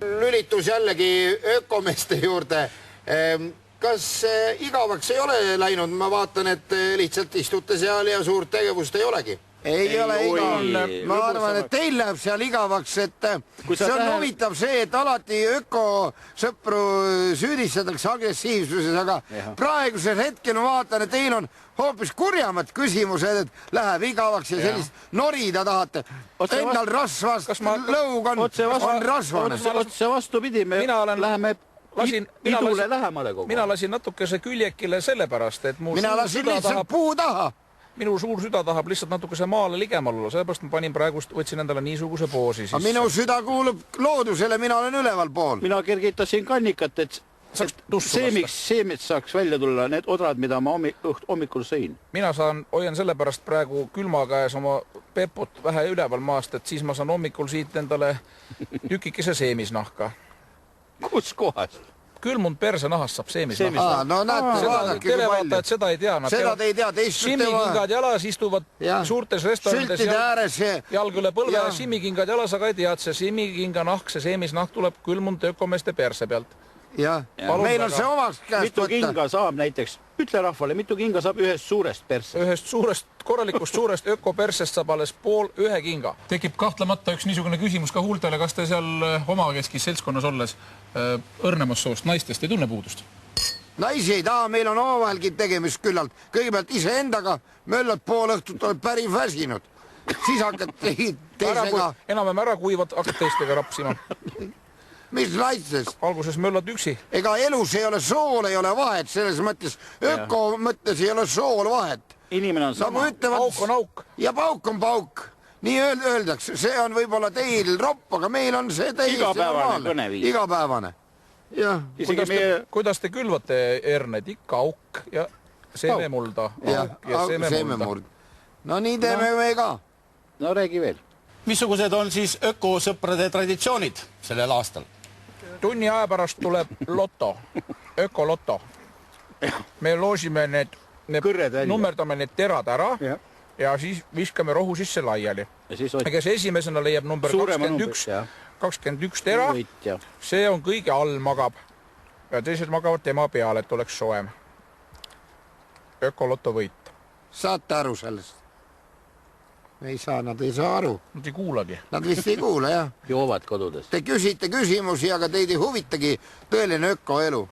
Lülitus jällegi ökomeeste juurde. Kas igavaks ei ole läinud? Ma vaatan, et lihtsalt istute seal ja suurt tegevust ei olegi. Ei ole igav. Ma arvan, et teil läheb seal igavaks, et see on huvitav see, et alati ökosõpru süüdistatakse agressiivsuses, aga praegusel hetkel ma vaatan, et teil on hoopis kurjamad küsimused, et läheb igavaks ja sellist norida tahate. Endal rasvast, lõug on rasvane. Otse vastupidi, me läheme idule lähemale kogu. Mina lasin natukese küljekile sellepärast, et mina lasin lihtsalt puu taha. Minu suur süda tahab lihtsalt natukese maale ligemal olla, sellepärast ma panin praegust, võtsin endale niisuguse poosi sisse. Minu süda kuulub loodusele, mina olen üleval pool. Mina kergitasin kannikat, et seemiks saaks välja tulla need odrad, mida ma hommikul sõin. Mina hoian sellepärast praegu külma käes oma peput vähe üleval maast, et siis ma saan hommikul siit endale tükikese seemisnahka. Kus kohas? Külmunud perse nahast saab seemisnahka. No näete, vaadake kui palju. Seda ei tea. Seda te ei tea, te istute Simmikingad jalas istuvad suurtes restoranides jalg üle põlve ja simmikingad jalas, aga ei tead, see simmikinga nahk, see seemisnahk tuleb külmunud ökomeeste perse pealt. Jah, meil on see omaks käest võtta. Mitu kinga saab näiteks, ütle rahvale, mitu kinga saab ühest suurest persest? Ühest suurest, korralikust suurest ökopersest saab alles pool ühe kinga. Tekib kahtlemata üks niisugune küsimus ka huultele, kas te seal omakeskis seltskonnas olles õrnemussoost naistest ei tunne puudust? Naisi ei taha, meil on omavahelgi tegemist küllalt. Kõigepealt ise endaga, möllad pool õhtut oled päris väsinud. Siis hakkad teisega... Enam ära kuivad, hakkad teistega rapsima. Mis naistes? Alguses möllad üksi. Ega elus ei ole sool, ei ole vahet, selles mõttes öko mõttes ei ole sool vahet. Inimene on sama. Pauk on auk. Ja pauk on pauk. Nii öeldaks, see on võib-olla teil ropp, aga meil on see täiesti igapäevane kõneviis. Igapäevane. Kuidas te külvate herneid? Ikka auk ja seememulda. Ja seememuld. No nii teeme me ka. No räägi veel. Missugused on siis ökosõprade traditsioonid sellel aastal? Tunni aja pärast tuleb loto, ökoloto. Me loosime need nummerdame need terad ära ja siis viskame rohu sisse laiali. Kes esimesena leiab number 21 tera, see on kõige all magab. Ja teised magavad tema peale, et oleks soem. Ökoloto võit. Saate aru sellest? Ei saa, nad ei saa aru. Nad ei kuulagi. Nad vist ei kuule, jah. Joovad kodudes. Te küsite küsimusi, aga teid ei huvitagi tõeline ökoelu.